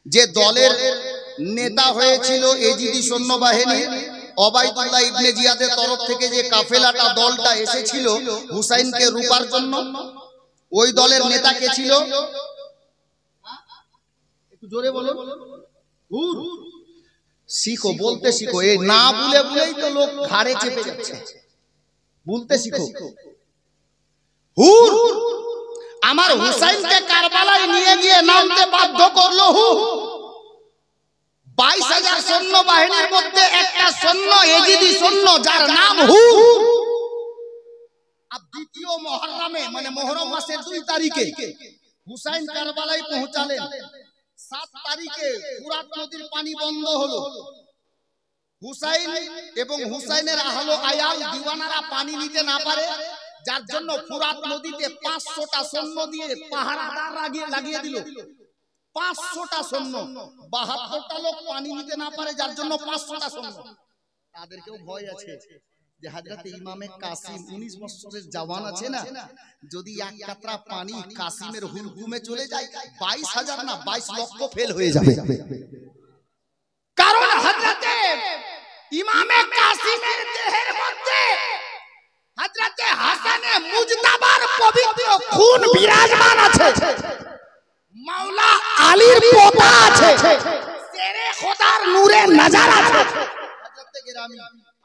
যে দলের নেতা হয়েছিল এজিদি সৈন্যবাহিনী ওবায়দুল্লাহ ইবনে জিয়াদের তরফ থেকে যে কাফেলাটা দলটা এসেছিল হুসাইনকে রূপার জন্য, ওই দলের নেতা কে ছিল? একটু জোরে বলো। হুর। শিখো, বলতে শিখো। এই না বলে বলেই তো লোক ঘাড়ে চেপে যাচ্ছে। বলতে শিখো। হুর আমার হুসাইনকে কারবালায় নিয়ে গিয়ে নামতে বাধ্য করলো হুর। 22,000 সৈন্য বাহিনীর মধ্যে একটা সৈন্য এজিদি সৈন্য যার নাম হুর। আর দ্বিতীয় মুহররমে মানে মুহররম মাসের 2 তারিখে হুসাইন কারবালায় পৌঁছালেন। 7 তারিখে ফুরাত নদীর পানি বন্ধ হলো। হুসাইন এবং হুসাইনের আহলো আয়াল দিওয়ানারা পানি নিতে না পারে, যার জন্য ফুরাত নদীতে 500টা সৈন্য দিয়ে পাহারাদার লাগিয়ে দিল। 500টা সৈন্য, 72টা লোক পানি নিতে না পারে, যার জন্য 500টা সৈন্য। তাদেরকেও ভয় আছে যে হযরত ইমামে কাসিম 19 বছরের জওয়ান আছে না, যদি এক কাতরা পানি কাসিমের হুলকুমে চলে যায় 22,000 না 22 লক্ষ ফেল হয়ে যাবে। কারণ হযরত ইমামে কাসিমের দেহের মধ্যে হযরত হাসানে মুজতাবার পবিত্র খুন বিরাজমান আছে, মাওলা আলীর পোতা আছে, শেরে খোদার নূরে নজর আছে। হযরত গিরামি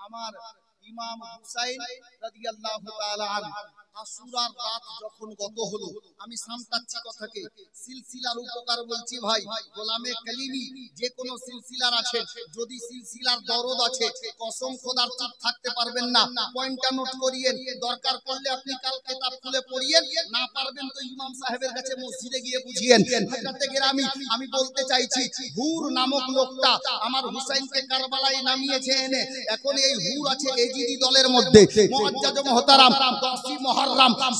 আমার ইমাম হুসাইন রাদিয়াল্লাহু তাআলা আনহু আশুরার রাত যখন গত হলো, আমি সামটাচ্ছি কথাকে, সিলসিলার উপকার বলছি ভাই। গোলামে কালিমি যে কোন সিলসিলার আছে, যদি সিলসিলার দরদ আছে কসম খোদার চুপ থাকতে পারবেন না। পয়েন্টটা নোট করিয়েন, দরকার পড়লে আপনি কাল কিতাব খুলে পড়িয়েন, না পারবেন তো ইমাম সাহেবের কাছে মসজিদে গিয়ে বুঝিয়েন। হযরত গিরামি আমি বলতে চাইছি, হুর নামক লোকটা আমার হুসাইনকে কারবালায় নামিয়েছে এনে। এখন এই হুর আছে এজিদি দলের মধ্যে। মুআজ্জাজ মুহতারাম 10ই মুহররম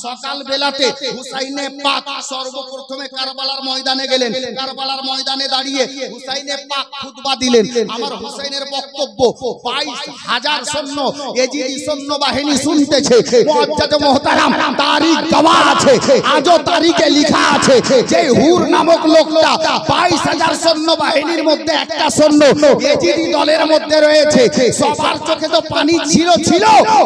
সকাল বেলাতে হুসাইনে পাক সর্বপ্রথমে কারবালার ময়দানে গেলেন। কারবালার ময়দানে দাঁড়িয়ে হুসাইনে পাক খুতবা দিলেন। আমার হুসাইনের বক্তব্য 22,000 সৈন্য এজিদি সৈন্য বাহিনী শুনতেছে। মুআজ্জাজ মুহতারাম তারিখ গওয়া আছে, আজও তারিখে লেখা আছে যে হুর নামক লোকটা 22,000 সৈন্য বাহিনীর মধ্যে একটা সৈন্য এজিদি দলের মধ্যে রয়েছে। সবার চোখে তো পানি ছিল।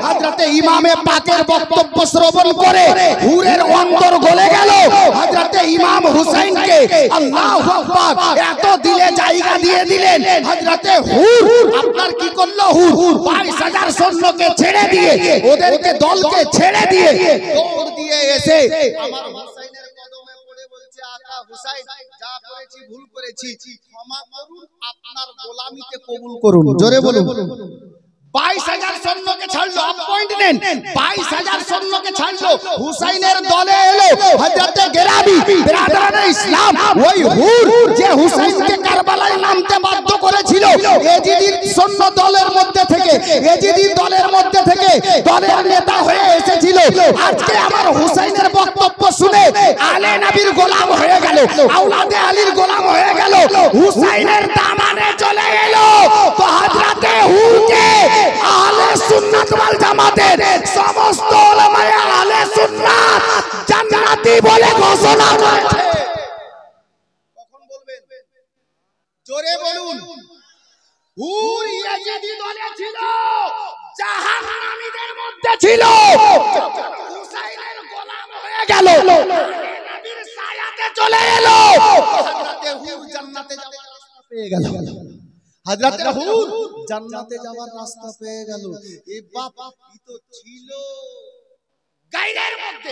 হযরত ইমামে পাকের বক্তব্য শ্রবণ করে হুরের অন্তর গলে গেল। হযরত ইমাম হুসাইনকে আল্লাহু আকবার এত দিলে জায়গা দিয়ে দিলেন। হযরত হুর আপনার কি করলো? হুর 22,000 সৈন্যকে ছেড়ে দিয়ে, ওদেরকে দলকে ছেড়ে দিয়ে দৌড় দিয়ে এসে আমার হুসাইনের কদমে পড়ে বলছে, আকা হুসাইন যা করেছি ভুল করেছি, ক্ষমা করুন, আপনার গোলামিকে কবুল করুন। জোরে বলুন। 22,000 সৈন্যকে ছাড়লো, পয়েন্ট নেন। 22,000 সৈন্যকে ছাড়লো, হুসাইনের দলে এলো হযরত গিরামি বিরাদরানে ইসলাম। ওই হুর যে হুসাইনকে কারবালায় নামতে বাধ্য করেছিল এজিদির সৈন্য দলের মধ্যে থেকে, এজিদির দলের মধ্যে থেকে দলের নেতা হয়ে এসেছিল। আজকে আমার হুসাইনের বক্তব্য শুনে আলে নবীর গোলাম হয়ে গেল, আওলাদে আলীর গোলাম হয়ে গেল, হুসাইনের দামানে চলে এলো। তো হযরত হুরকে আহলে সুন্নাত ওয়াল জামাতের সমস্ত উলামায়ে আহলে সুন্নাত জান্নাতি বলে ঘোষণা করেছে। কখন বলবেন? জোরে বলুন। হুর ইয়াজিদি দলে ছিল, জাহান্নামীদের মধ্যে ছিল। হুসাইনের গোলাম হয়ে গেল, নবীর সায়াতে চলে এলো। হযরত হুর জান্নাতে যাওয়ার রাস্তা পেয়ে গেল। হযরত হুর জান্নাতে যাওয়ার রাস্তা পেয়ে গেল। এ বাপ ই তো ছিল গায়রের মধ্যে,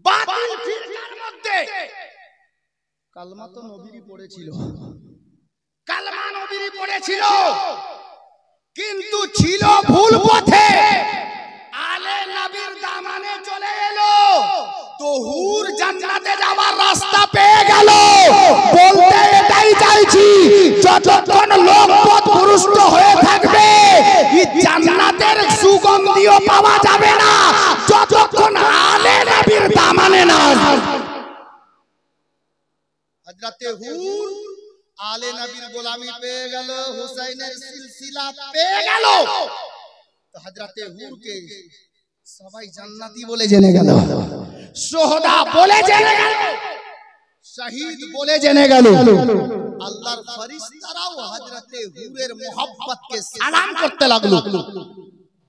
বাতিল ফিরকার মধ্যে। কালমা তো নবীরই পড়েছিল, কালমা নবীরই পড়েছিল, কিন্তু ছিল ভুল পথে। আলে নবীর দামানে চলে এলো, তো হুর জান্নাতে যাওয়ার রাস্তা পেয়ে গেল। বলতে এটাই চাইছি, যতক্ষণ লোক পথ ভ্রষ্ট হয়ে থাকবে জান্নাতের সুগন্ধিও পাওয়া যাবে না, যতক্ষণ আলে নবীর দামানে না। হযরত হুর আলে নবীর গোলামি পেয়ে গেল, হুসাইনের সিলসিলা পেয়ে গেল। তো হযরত হুরকে সবাই জান্নাতি বলে জেনে গেল, সোহদা বলে জেনে গেল, শহীদ বলে জেনে গেল। আল্লাহর ফেরেশতারাও হযরতে হুরের মোহাব্বতকে সালাম করতে লাগলো।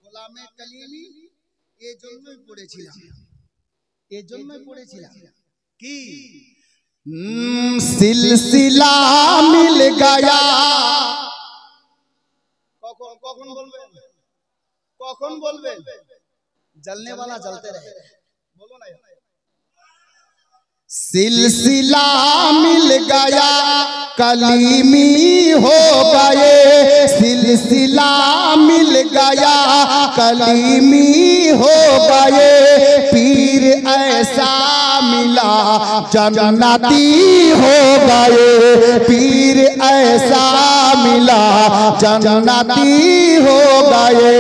গোলামে কালিমি এজন্যই পড়েছিলাম কি সিলসিলা মিল গয়া। কখন বলবেন জলনে वाला जलते रहे, बोलो ना। सिलसिला मिल गया कलीमी हो गए, सिलसिला मिल गया कलीमी हो गए, पीर ऐसा मिला जन्नती हो गए, पीर ऐसा मिला जन्नती हो गए,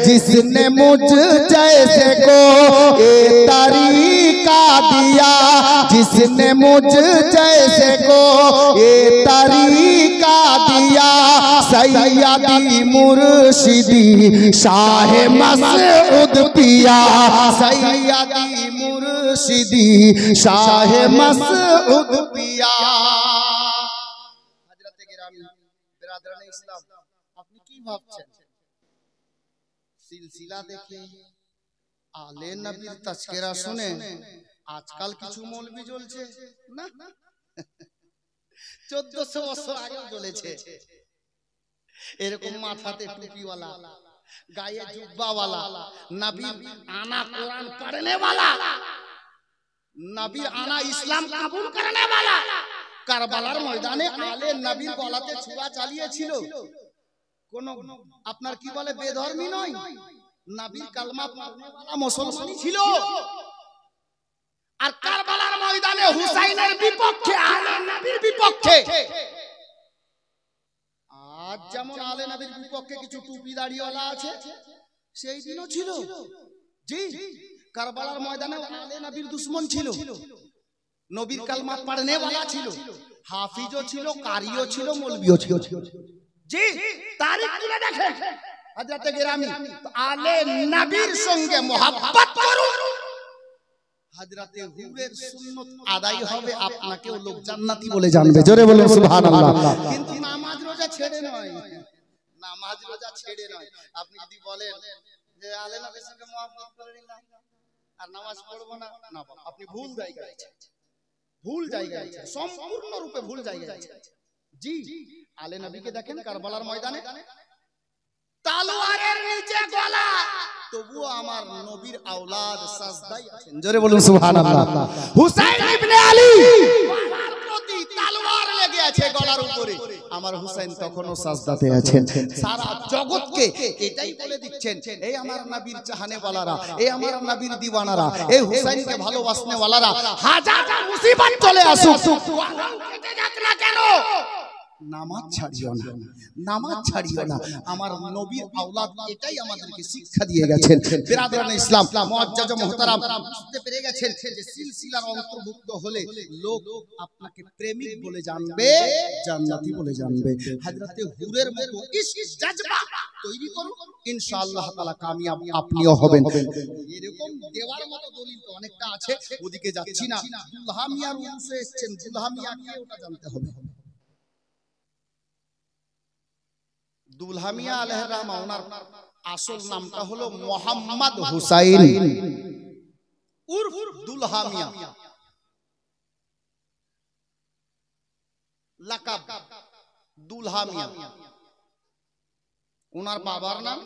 जिसने मुझ जैसे को ये तरीका दिया, जिसने मुझ जैसे को ये तरीका दिया, सैयदी मुर्शिदी शाह मसऊद पिया, सैयदी मुर्शिदी शाह मसऊद पिया। हजरत गिरामी बिरादरान इस्लाम, আপনি কি ভাবছেন সিলসিলা দেখে আলে নবীর তাজকিরা শুনে আজকাল কিছু মৌলবি জ্বলছে না? 1400 বছর আগে জ্বলেছে। এরকম মাথাতে টুপিওয়ালা, গায়ে জুব্বাওয়ালা, নবীর আনা কোরআন পড়নে वाला, নবীর আনা ইসলাম কবুল করনে वाला কারবালার ময়দানে আলে নবীর গলাতে ছুরা চালিয়েছিল। কোন আপনার কি বলে বেধর্মী নয়, নবীর কালমা পড়নে वाला মুসলমানই ছিল। আর কারবালার ময়দানে হুসাইনের বিপক্ষে, আলে নবীর বিপক্ষে। আজ যেমন আলে নবীর বিপক্ষে কিছু টুপি দাড়িওয়ালা আছে, সেই দিনও ছিল। জি, কারবালার ময়দানে আলে নবীর দুশমন ছিল, নবীর কালমা পড়নে वाला ছিল, হাফিজও ছিল, কারিও ছিল, মৌলভিও ছিল। জি, তারিখ তুলে দেখেন। হযরত গিরামি তো আলে নবীর সঙ্গে মোহাব্বত করুন, হযরতে হুরের সুন্নাত আদায় হবে, আপনাকেও লোক জান্নাতি বলে জানবে। জোরে বলুন সুবহানাল্লাহ। কিন্তু নামাজ রোজা ছেড়ে নয়, নামাজ রোজা ছেড়ে নয়। আপনি যদি বলেন যে আলে নবীর সঙ্গে মোহাব্বত করে নিলাম আর নামাজ পড়ব না, না, আপনি ভুল জায়গায় আছেন, ভুল জায়গায় আছেন, সম্পূর্ণ রূপে ভুল জায়গায় আছেন। জি, আলে নবীকে দেখেন কারবালার ময়দানে তলোয়ারের নিচে গলা, তবুও আমার নবীর আওলাদ সাজদায় আছেন। জোরে বলুন সুবহানাল্লাহ। হুসাইন ইবনে আলী গলার প্রতি তলোয়ার লেগে আছে গলার উপরে, আমার হুসাইন তখনও সাজদাতে আছেন। সারা জগৎকে এটাই বলে দিচ্ছেন, এই আমার নবীর চাহনে वालाরা, এই আমার নবীর দিওয়ানারা, এই হুসাইনকে ভালোবাসনে वालाরা, হাজারটা মুসিবত চলে আসুক, কেটে যাক না কেন, নামাজ ছাড়িও না, নামাজ ছাড়িও না। আমার নবীর আওলাদ এটাই আমাদেরকে শিক্ষা দিয়ে গেছেন। বিরাদরানে ইসলাম, মুআজ্জাজ ও মুহতারাম, বুঝতে পেরে গেছেন যে সিলসিলার অন্তর্ভুক্ত হলে লোক আপনাকে প্রেমিক বলে জানবে, জান্নাতি বলে জানবে। হযরতে হুরের মতো ইশক জজবা তৈরি করুন, ইনশাআল্লাহ তাআলা কামিয়াব আপনিও হবেন। এরকম দেওয়ার মতো দলিল তো অনেকটা আছে, ওদিকে যাচ্ছি না। দুলহা মিয়ার উরুসে এসেছেন, দুলহা মিয়া কে ওটা জানতে হবে। দুলহা মিয়া আলাইহির রহমা, ওনার আসল নামটা হলো মোহাম্মদ হুসাইন উর্ফ দুলহা মিয়া, লাকাব দুলহা মিয়া। ওনার বাবার নাম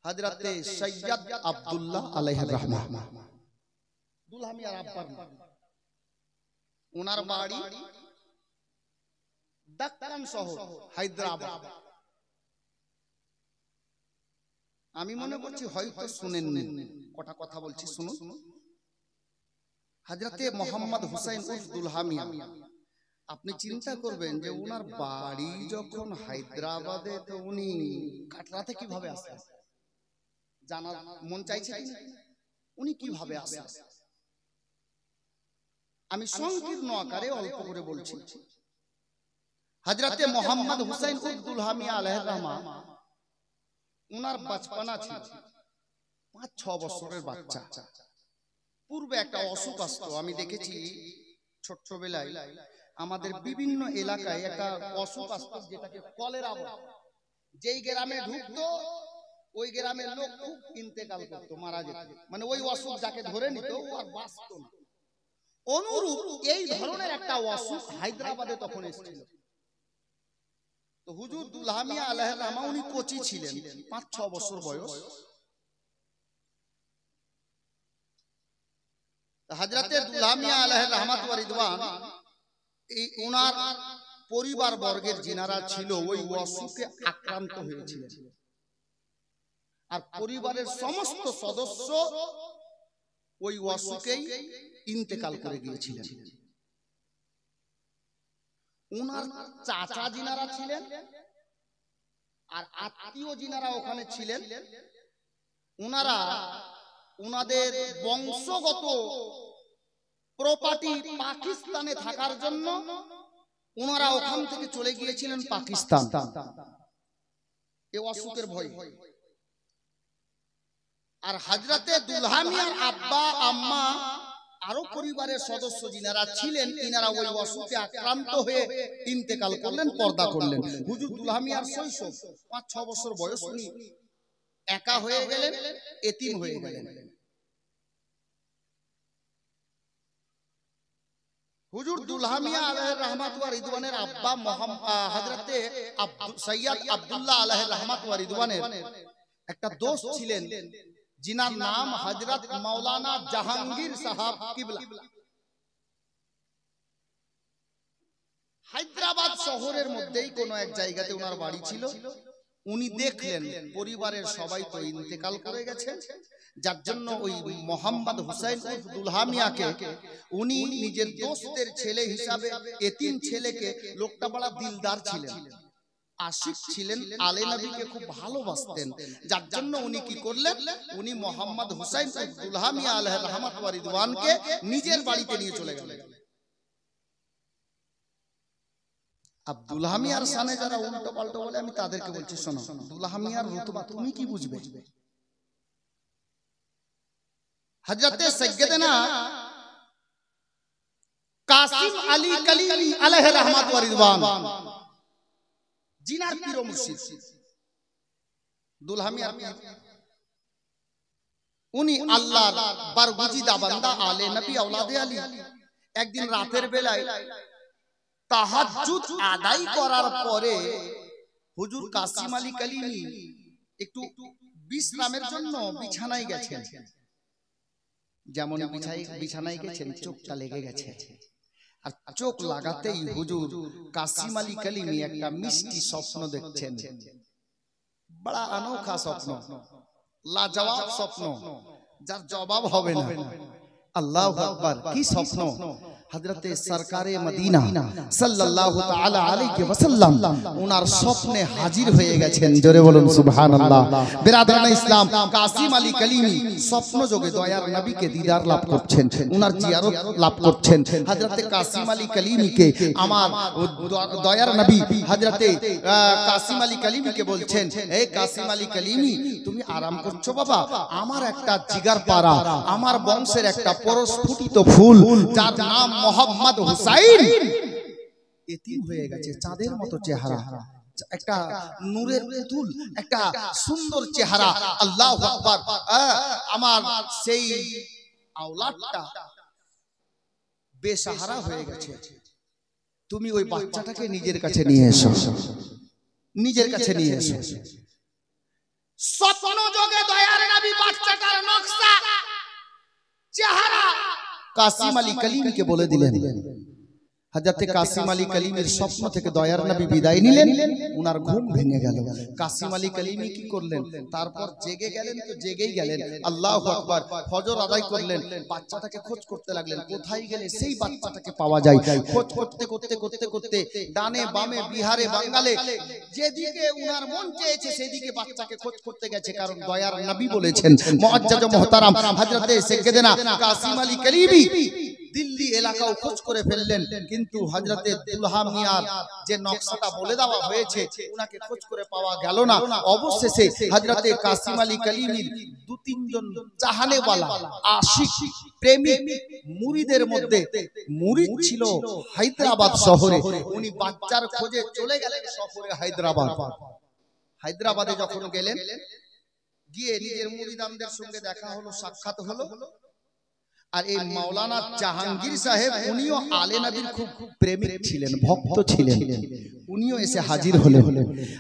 হযরতে সৈয়দ আব্দুল্লাহ আলাইহির রহমা। দুলহা মিয়ার আব্বার নাম, ওনার বাড়ি দক্কান শহর, হায়দ্রাবাদ। আমি মনে করছি হয়তো শুনেননি, কটা কথা বলছি শুনুন। হযরতে মোহাম্মদ হুসাইন উর্ফ দুলহা মিয়া, আপনি চিন্তা করবেন যে ওনার বাড়ি যখন হায়দ্রাবাদে, তো উনি কাটরাতে কিভাবে আসলেন? জানার মন চাইছে উনি কিভাবে আসলেন? আমি সংকীর্ণ আকারে অল্প করে বলছি। হযরতে মোহাম্মদ হুসাইন উর্ফ দুলহা মিয়া আলাইহির রহমা, ওনার বাচপানা ছিল 5-6 বছরের বাচ্চা। পূর্বে একটা অসুখ আসতো, আমি দেখেছি ছোট্টবেলায় আমাদের বিভিন্ন এলাকায় একটা অসুখ আসতো যেটাকে কলেরা বলে। যেই গ্রামে ঢুকতো ওই গ্রামের লোক খুব ইন্তেকাল করতো, মারা যেত। মানে ওই অসুখ যাকে ধরে নিত ও আর বাঁচত না। অনুরূপ এই ধরনের একটা অসুখ হায়দ্রাবাদে তখন এসেছিল। তো হুজুর দুলহা মিয়া আলাইহির রহমা উনি কোচি ছিলেন, 5-6 বছর বয়স। হযরতে দুলহা মিয়া আলাইহির রহমাত ওয়া রিদওয়ান এই ওনার পরিবার বর্গের যিনারা ছিল ওই অসুখে আক্রান্ত হয়েছিলেন, আর পরিবারের সমস্ত সদস্য ওই অসুখেই ইন্তেকাল করে গিয়েছিলেন। ওনার চাচা যিনারা ছিলেন আর আত্মীয় যিনারা ওখানে ছিলেন, ওনারা ওনাদের বংশগত প্রপার্টি পাকিস্তানে থাকার জন্য ওনারা ওখান থেকে চলে গিয়েছিলেন পাকিস্তান এই অসুখের ভয়। আর হযরতে দুলহা মিয়ার আব্বা আম্মা আরো পরিবারের সদস্য যিনারা ছিলেন ইনারা ওই অসুখে আক্রান্ত হয়ে ইন্তেকাল করলেন, পর্দা করলেন। হুজুর দুলহা মিয়ার শৈশব 5-6 বছর বয়স, উনি একা হয়ে গেলেন, এতিম হয়ে গেলেন। হুজুর দুলহা মিয়া আলাইহির রহমাত ওয়া রিদওয়ানের আব্বা হযরতে সৈয়দ আব্দুল্লাহ আলাইহির রহমাত ওয়া রিদওয়ানের একটা দোস্ত ছিলেন जिनार नाम हजरत मौलाना जहांगीर साहब किबला। হায়দ্রাবাদ শহরের মধ্যেই কোন এক জায়গাতে ওনার বাড়ি ছিল। উনি দেখলেন পরিবারের সবাই তো ইন্তেকাল করে গেছে, যার জন্য ওই মোহাম্মদ হুসাইন দুলহা মিয়াকে উনি নিজের দোস্তের ছেলে হিসাবে, এতিম ছেলেকে, লোকটা বড় দিলদার ছিলেন, আশিক ছিলেন, আলে নবীকে খুব ভালোবাসতেন, যার জন্য উনি কি করলেন, উনি মোহাম্মদ হুসাইন দুলহা মিয়া আলাইহির রহমাত ওয়া রিদওয়ানকে নিজের বাড়িতে নিয়ে চলে গেলেন। দুলহা মিয়ার সামনে যারা উল্টো পাল্টো বলে আমি তাদেরকে বলছি, শোনো, দুলহা মিয়ার রুতবা তুমি কি বুঝবে? হযরতে সাইয়্যিদানা কাসিম আলী কলিমি আলাইহির রহমাত ওয়া রিদওয়ান জিনার পীর ও মুর্শিদ দুলহা মিয়ার পীর, উনি আল্লাহর বরগুজিদা বান্দা আলে নবী আওলাদে আলী। একদিন রাতের বেলায় তাহাজ্জুদ আদায় করার পরে হুজুর কাসিম আলী কলিমি একটু বিশ্রামের জন্য বিছানায় গেছেন। যেমন বিছানায় গেছেন, চোখটা লেগে গেছে, আর চোখ লাগাতেই হুজুর কাসিম আলী কলিমি একটা মিষ্টি স্বপ্ন দেখছেন। বড় अनोखा স্বপ্ন, লাজবাব স্বপ্ন, যার জবাব হবে না। আল্লাহু আকবার! কি স্বপ্ন! হযরতে সরকারে মদিনা সাল্লাল্লাহু তাআলা আলাইহি ওয়াসাল্লাম ওনার স্বপ্নে হাজির হয়ে গেছেন। জোরে বলুন সুবহানাল্লাহ। বিরাদরানে ইসলাম, কাসিম আলী কলিমি স্বপ্ন যোগে দয়ার নবীকে দিদার লাভ করছেন, ওনার জিয়ারত লাভ করছেন। হযরতে কাসিম আলী কলিমিকে আমার দয়ার নবী হযরতে কাসিম আলী কলিমিকে বলছেন, এই কাসিম আলী কলিমি, তুমি আরাম করছো বাবা? আমার একটা জিগার পারা, আমার বংশের একটা পরস্ফুটিত ফুল, যার নাম মোহাম্মদ হুসাইন, এতিম হয়ে গেছে, চাঁদের মতো চেহারা, একটা নূরের পুতুল, একটা সুন্দর চেহারা। আল্লাহু আকবার! আমার সেই আওলাদটা বেসাহারা হয়ে গেছে, তুমি ওই বাচ্চাটাকে নিজের কাছে নিয়ে এসো, নিজের কাছে নিয়ে এসো। স্বপ্ন যোগে দয়ার নবী বাচ্চাটার নকশা, চেহারা কাসিম আলী কলিমিকে বলে দিলেন। হযরতে কাসিম আলী কলিমির স্বপ্ন থেকে দয়ার নবী বিদায় নিলেন, উনার ঘুম ভেঙে গেল। কাসিম আলী কলিমি কি করলেন? তারপর জেগে গেলেন, তো জেগেই গেলেন। আল্লাহু আকবার! ফজর আদায় করলেন, বাচ্চাটাকে খোঁজ করতে লাগলেন, কোথায় গেলে সেই বাচ্চাটাকে পাওয়া যায়। খোঁজ করতে করতে করতে করতে ডানে বামে বিহারে বাঙ্গালে যেদিকে উনার মন চেয়েছে সেদিকে বাচ্চাকে খোঁজ করতে গেছে, কারণ দয়ার নবী বলেছেন, মুআজ্জাজ ও মুহতারাম হযরতে সাইয়্যিদানা কাসিম আলী কলিমি দিল্লি এলাকাও খোঁজ করে ফেললেন, কিন্তু হযরতে দুলহা মিয়ার যে নকশাটা বলে দেওয়া হয়েছে উনাকে খোঁজ করে পাওয়া গেল না। অবশেষে হযরতে কাসিম আলী কলিমির দু তিনজন চাহানেওয়ালা আশিক প্রেমিক মুরিদের মধ্যে মুরিদ ছিল হায়দ্রাবাদ শহরে। উনি বাচ্চার খোঁজে চলে গেলেন শহরে হায়দ্রাবাদ। হায়দ্রাবাদে যখন গেলেন, গিয়ে নিজের মুরিদানদের সঙ্গে দেখা হলো, সাক্ষাৎ হলো। আর এই মাওলানা জাহাঙ্গীর সাহেব উনিও আলে নবীর খুব প্রেমিক ছিলেন, ভক্ত ছিলেন। উনিও এসে হাজির হলেন।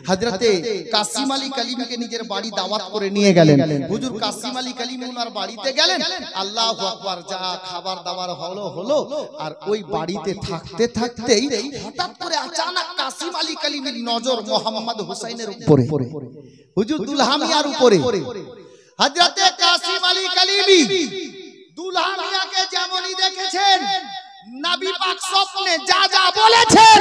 হযরতে কাসিম আলী কলিমিকে নিজের বাড়ি দাওয়াত করে নিয়ে গেলেন। হুজুর কাসিম আলী কলিমি ওনার বাড়িতে গেলেন। আল্লাহু আকবার, যা খাবার দাবার হলো। আর ওই বাড়িতে থাকতে থাকতেই হঠাৎ করে আচানক কাসিম আলী কলিমির নজর মোহাম্মদ হুসাইনের উপরে, হুজুর দুলহা মিয়ার উপরে। হযরতে কাসিম আলী কলিমি দুলহা মিয়াকে যেমনই দেখেছেন, নবী পাক স্বপ্নে যা যা বলেছেন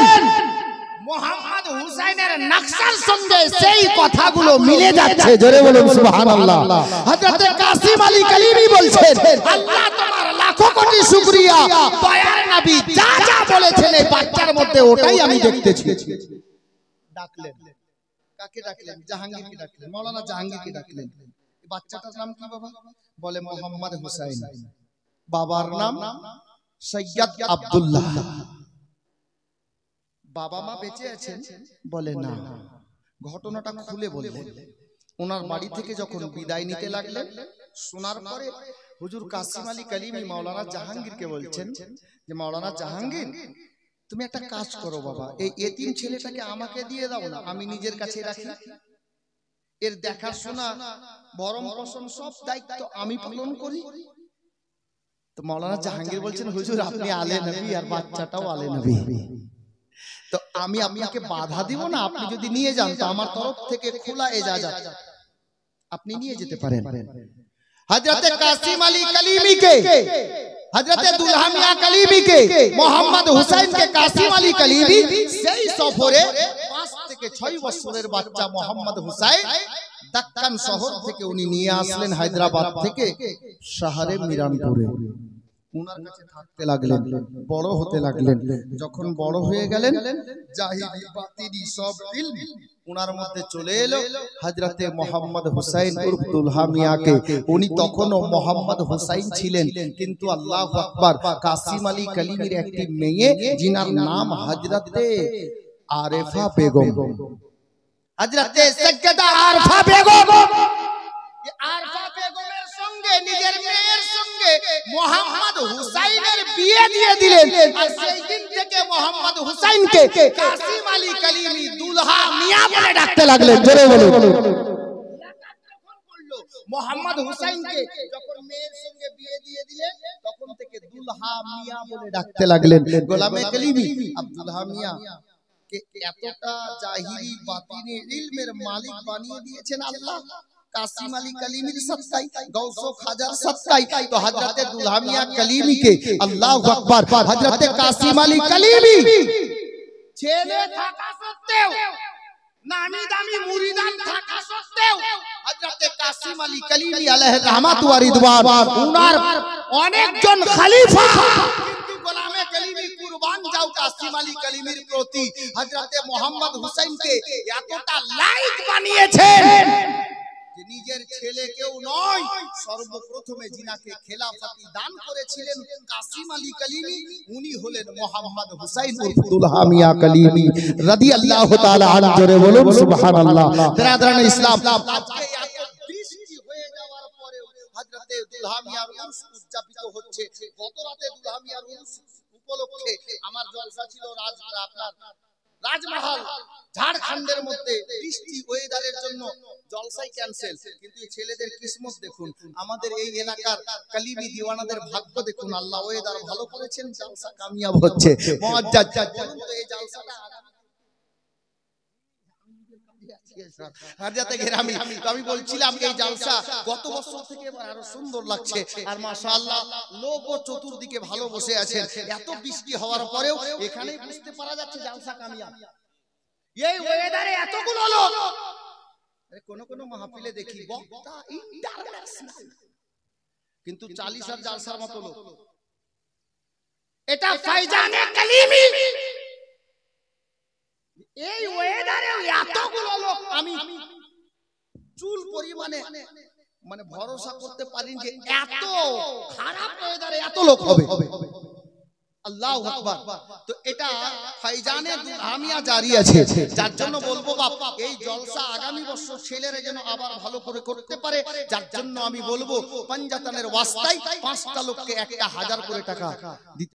মোহাম্মদ হুসাইনের নকশার সঙ্গে সেই কথাগুলো মিলে যাচ্ছে। জোরে বলুন সুবহানাল্লাহ। হযরতে কাসিম আলী কলিমি বলছেন, আল্লাহ তোমার লাখো কোটি শুকরিয়া, দয়ার নবী যা যা বলেছেন এই বাচ্চার মধ্যে ওটাই আমি দেখতেছি। ডাকলেন, কাকে ডাকলেন? জাহাঙ্গীরকে ডাকলেন, মাওলানা জাহাঙ্গীরকে ডাকলেন। বাচ্চাটার নাম কি বাবা? বলে মোহাম্মদ হুসাইন। বাবার নাম সৈয়দ আব্দুল্লাহ। বাবা মা বেঁচে আছেন? বলে না। ঘটনাটা খুলে বললেন। ওনার বাড়ি থেকে যখন বিদায় নিতে লাগলেন, শোনার পরে হুজুর কাসিম আলী কলিমি মাওলানা জাহাঙ্গীরকে বলছেন যে মাওলানা জাহাঙ্গীর, তুমি একটা কাজ করো বাবা, এই এতিম ছেলেটাকে আমাকে দিয়ে দাও না, আমি নিজের কাছে রাখি। এর দেখাশোনা, ভরণ পোষণ সব দায়িত্ব আমি পালন করি। তো মাওলানা জাহাঙ্গীর বলছেন, হুজুর আপনি আলে নবী আর বাচ্চাটাও আলে নবী, তো আমি আপনাকে বাধা দিব না। আপনি যদি নিয়ে যান তো আমার তরফ থেকে খোলা ইজাজত, আপনি নিয়ে যেতে পারেন। হযরতে কাসিম আলী কলিমিকে, হযরতে দুলহা মিয়া কলিমিকে, মোহাম্মদ হুসাইনকে কাসিম আলী কলিমি সেই সফরে 5 থেকে 6 বছরের বাচ্চা মোহাম্মদ হুসাইন দক্কান শহর থেকে উনি নিয়ে আসলেন, হায়দ্রাবাদ থেকে শহরে মিরানপুরে। উনার কাছে থাকতে লাগলেন, বড় হতে লাগলেন। যখন বড় হয়ে গেলেন, জাহিরি বাতিনি সব ইলম উনার মধ্যে চলে এলো। হযরতে মোহাম্মদ হুসাইন উর্ফ দুলহা মিয়াকে, উনি তখনও মোহাম্মদ হুসাইন ছিলেন, কিন্তু আল্লাহু আকবার, কাসিম আলী কলিমির একটি মেয়ে যিনার নাম হযরতে আরেফা বেগম, হযরতে সৈয়দা আরেফা বেগম, আরেফা বেগমের সঙ্গে নিজের মেয়ের সঙ্গে মোহাম্মদ হুসাইনের বিয়ে দিয়ে দিলেন। আর সেই দিন থেকে মোহাম্মদ হুসাইনকে কাসিম আলী কলিমি দুলহা মিয়া বলে ডাকতে লাগলেন। জোরে বলুন। মোহাম্মদ হুসাইনকে যখন মেয়ের সঙ্গে বিয়ে দিয়ে দিলেন, তখন থেকে দুলহা মিয়া বলে ডাকতে লাগলেন। গোলামে কলিমি আব্দুল্লাহ মিয়া কে এতটা জাহিরি বাতিনি ইলমের মালিক বানিয়ে দিয়েছেন আল্লাহ কাসিম আলী কলিমির সদকায়, গৌসো খাজার সদকায়। তো হযরতে দুলহা মিয়া কলিমিকে, আল্লাহু আকবার, হযরতে কাসিম আলী কলিমি ছেলে থাকা সত্ত্বেও, নামি দামি মুরিদান থাকা সত্ত্বেও, হযরতে কাসিম আলী কলিমি আলাইহির রহমাত ওয়া রিদওয়ান উনার অনেকজন খলিফা, কিন্তু গোলামে কলিমি কুরবান যাও কাসিম আলী কলিমির প্রতি। হযরতে মোহাম্মদ হুসাইনকে এতটা লাইক বানিয়েছেন যে নিজের ছেলে কেউ নয়, সর্বপ্রথমে যিনাকে খেলাফতি দান করেছিলেন কাসিম আলী কলিমি, উনি হলেন মোহাম্মদ হুসাইন উর্ফ দুলহা মিয়া কলিমি রাদিয়াল্লাহু তাআলা আনহু। জোরে বলুন সুবহানাল্লাহ। বিরাদরান ইসলাম, আজকে এত বৃষ্টি হয়ে যাওয়ার পরেও হযরতে দুলহা মিয়ার উরস উদযাপিত হচ্ছে। গত রাতে দুলহা মিয়ার উরস উপলক্ষে আমার জলসা ছিল আপনার রাজমহল ঝাড়খণ্ডের মধ্যে। বৃষ্টি ওয়েদারের জন্য জলসাই ক্যান্সেল, কিন্তু এই ছেলেদের কিসমত দেখুন, আমাদের এই এলাকার কলিমি দিওয়ানাদের ভাগ্য দেখুন, আল্লাহ ওয়েদার ভালো করেছেন, জলসা কামিয়াব হচ্ছে। মুআজ্জাজ বলুন তো এই জলসাটা আমি বলছিলাম এই জলসা গত বছর থেকে আরো সুন্দর লাগছে। আর মাশাআল্লাহ লোকও চতুর্দিকে ভালো বসে আছেন। এত বৃষ্টি হওয়ার পরেও এখানেই বুঝতে পারা যাচ্ছে জলসা কামিয়াব। এই ওয়েদারে এতগুলো লোক, কোন কোন মাহফিলে দেখি বক্তা ইন্টারন্যাশনাল, কিন্তু 40 আর জালসার মতো লোক। এটা ফাইজানে কালিমি। এই ওয়েদারে এতগুলো লোক আমি চুল পরিমাণে মানে ভরসা করতে পারি যে এত খারাপ ওয়েদারে এত লোক হবে। আল্লাহু আকবার। তো এটা ফাইজানে দুরহামিয়া জারি আছে, যার জন্য বলবো বাপ এই জলসা আগামী বছর ছেলেরা যেন আবার ভালো করে করতে পারে, যার জন্য আমি বলবো পাঞ্জাতানের ওয়াস্তায় 5টা লোককে 1,000 করে টাকা দিতে।